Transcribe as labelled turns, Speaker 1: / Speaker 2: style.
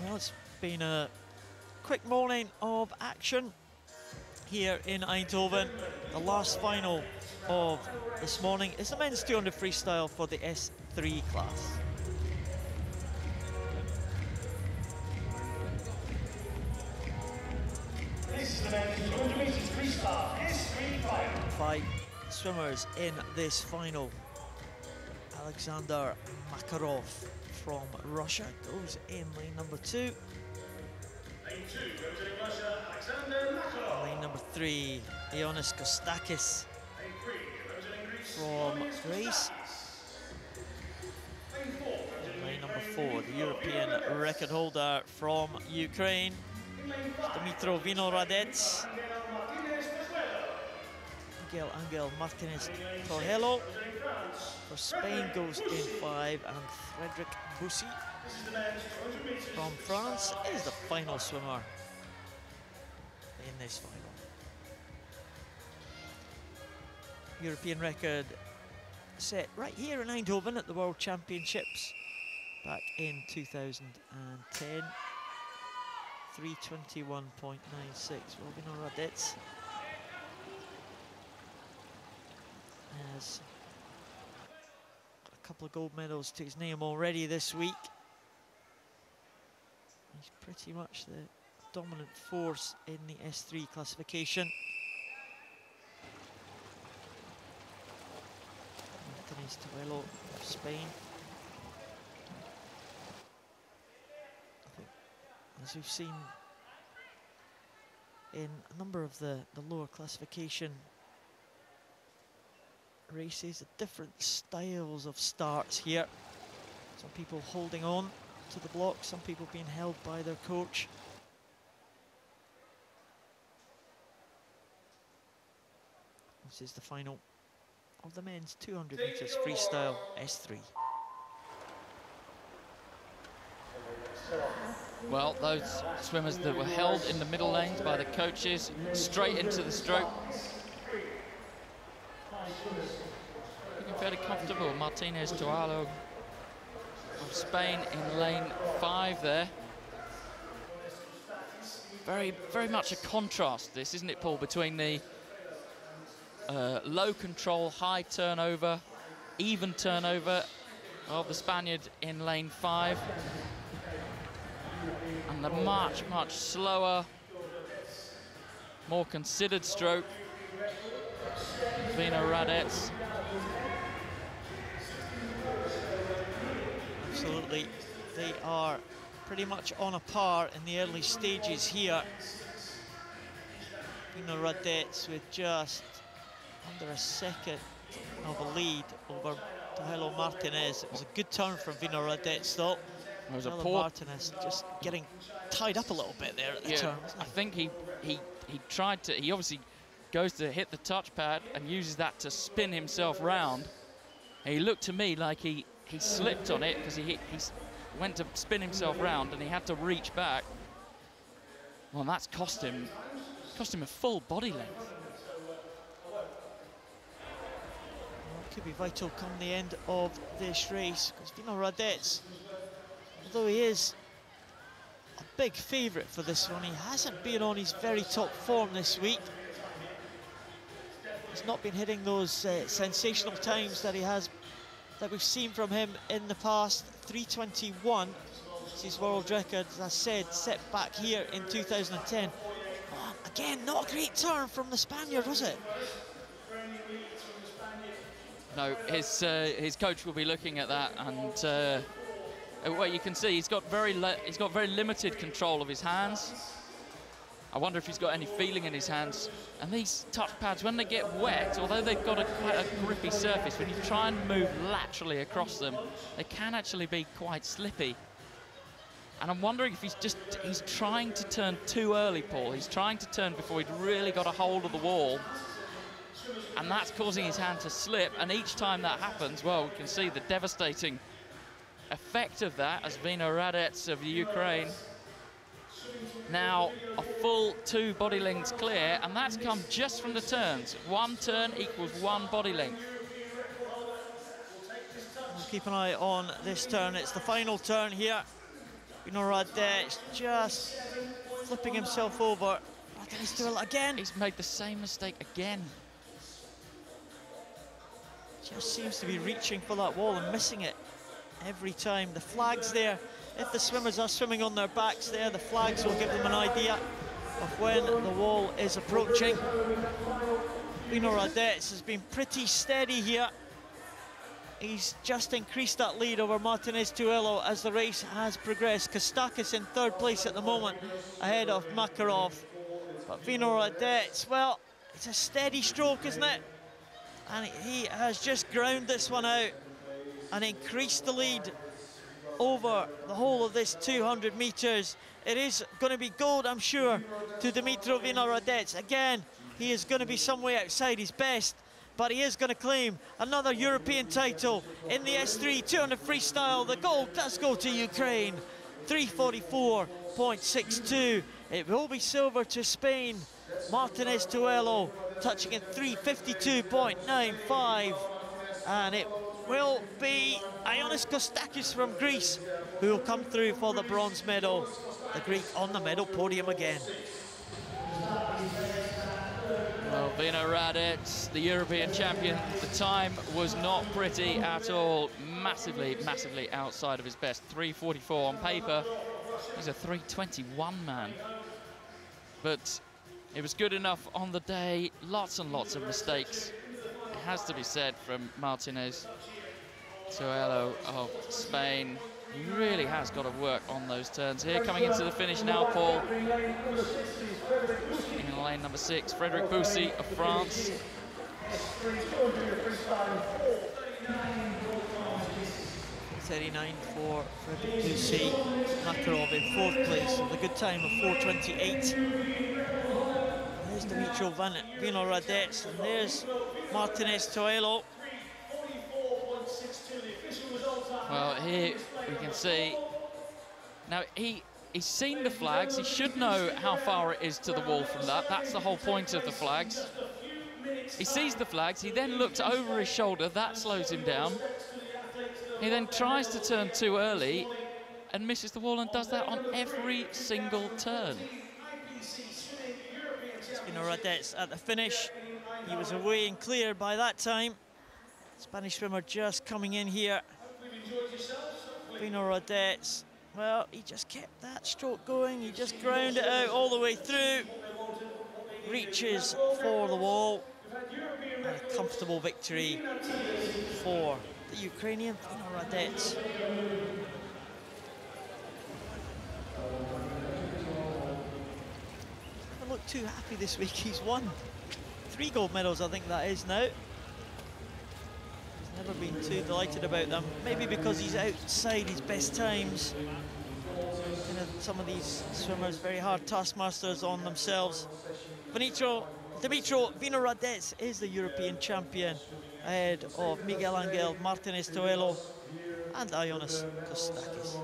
Speaker 1: Well, it's been a quick morning of action here in Eindhoven. The last final of this morning is the men's 200 freestyle for the S3 class.
Speaker 2: This is the men's 200 freestyle S3 final.
Speaker 1: 5 swimmers in this final. Alexander Makarov from Russia goes in lane number 2.
Speaker 2: Lane 2, representing Russia, Alexander Makarov.
Speaker 1: Lane number 3, Ioannis KOSTAKIS
Speaker 2: Lane 3, representing Greece,
Speaker 1: from Greece.
Speaker 2: Lane 4, representing
Speaker 1: Lane number 4, the European record holder from Ukraine, Dmytro VYNOHRADETS. Miguel MARTINEZ TAJUELO. For Spain goes in 5, and Frederic BUSSI from France is the final swimmer in this final. European record set right here in Eindhoven at the World Championships back in 2010. 321.96. VYNOHRADETS has a couple of gold medals to his name already this week. He's pretty much the dominant force in the S3 classification. MARTINEZ TAJUELO of Spain. I think, as we've seen in a number of the lower classification races, the different styles of starts here. Some people holding on to the block, some people being held by their coach. This is the final of the men's 200 meters freestyle S3.
Speaker 3: Well, those swimmers that were held in the middle lanes by the coaches straight into the stroke. Looking fairly comfortable. MARTINEZ TAJUELO of Spain in lane 5 there. Very much a contrast, this, isn't it, Paul, between the low control, high turnover, even turnover of the Spaniard in lane 5, and the much slower, more considered stroke, VYNOHRADETS.
Speaker 1: Absolutely, they are pretty much on a par in the early stages here. VYNOHRADETS with just under a second of a lead over TAJUELO MARTINEZ. It was a good turn from VYNOHRADETS though.
Speaker 3: It was a
Speaker 1: TAJUELO
Speaker 3: poor...
Speaker 1: MARTINEZ just getting tied up a little bit there at the turn.
Speaker 3: I think he tried to, he obviously goes to hit the touchpad and uses that to spin himself round. And he looked to me like he slipped on it because he went to spin himself round and he had to reach back. Well, that's cost him a full body length.
Speaker 1: Well, it could be vital come the end of this race, because VYNOHRADETS, although he is a big favourite for this one, he hasn't been on his very top form this week. He's not been hitting those sensational times that we've seen from him in the past. 3:21 is his world record, as I said, set back here in 2010. Oh, again, not a great turn from the Spaniard, was it?
Speaker 3: No, his coach will be looking at that, and well, you can see he's got very limited control of his hands. I wonder if he's got any feeling in his hands. And these touch pads, when they get wet, although they've got quite a grippy surface, when you try and move laterally across them, they can actually be quite slippy. And I'm wondering if he's trying to turn too early, Paul. He's trying to turn before he'd really got a hold of the wall. And that's causing his hand to slip. And each time that happens, well, we can see the devastating effect of that as VYNOHRADETS of the Ukraine now a full 2 body lengths clear, and that's come just from the turns. 1 turn equals 1 body length.
Speaker 1: We'll keep an eye on this turn. It's the final turn here. VYNOHRADETS just flipping himself over. Martinez TAJUELO again.
Speaker 3: He's made the same mistake again.
Speaker 1: Just seems to be reaching for that wall and missing it every time. The flag's there. If the swimmers are swimming on their backs there, the flags will give them an idea of when the wall is approaching. VYNOHRADETS has been pretty steady here. He's just increased that lead over Martinez TAJUELO as the race has progressed. KOSTAKIS in third place at the moment, ahead of MAKAROV. But VYNOHRADETS, well, it's a steady stroke, isn't it? And he has just ground this one out and increased the lead over the whole of this 200 meters. It is going to be gold, I'm sure, to Dmytro VYNOHRADETS. Again, he is going to be some way outside his best, but he is going to claim another European title in the S3 200 freestyle. The gold does go to Ukraine, 344.62. It will be silver to Spain. Martinez TAJUELO touching in 352.95, and it will be Ioannis KOSTAKIS from Greece who will come through for the bronze medal. The Greek on the medal podium again.
Speaker 3: Well, VYNOHRADETS, the European champion, the time was not pretty at all. Massively, massively outside of his best. 3:44 on paper. He's a 3:21 man. But it was good enough on the day. Lots and lots of mistakes. It has to be said from Martinez TAJUELO of Spain. He really has got to work on those turns here. Coming into the finish now, Paul. In lane number 6, Frederic BUSSI of France.
Speaker 1: 39 for Frederic BUSSI. MAKAROV in 4th place with a good time of 4:28. There's Dmytro VYNOHRADETS, and there's Martinez TAJUELO.
Speaker 3: Well, here we can see. Now, he's seen the flags. He should know how far it is to the wall from that. That's the whole point of the flags. He sees the flags. He then looks over his shoulder. That slows him down. He then tries to turn too early and misses the wall, and does that on every single turn.
Speaker 1: VYNOHRADETS at the finish. He was away and clear by that time. Spanish swimmer just coming in here. VYNOHRADETS, well, he just kept that stroke going. He just ground it out all the way through. Reaches for the wall. And a comfortable victory for the Ukrainian VYNOHRADETS. Doesn't look too happy this week. He's won 3 gold medals, I think that is now. Never been too delighted about them. Maybe because he's outside his best times. You know, some of these swimmers, very hard taskmasters on themselves. Dmytro VYNOHRADETS is the European champion, ahead of Miguel, Martinez TAJUELO, and Ioannis KOSTAKIS.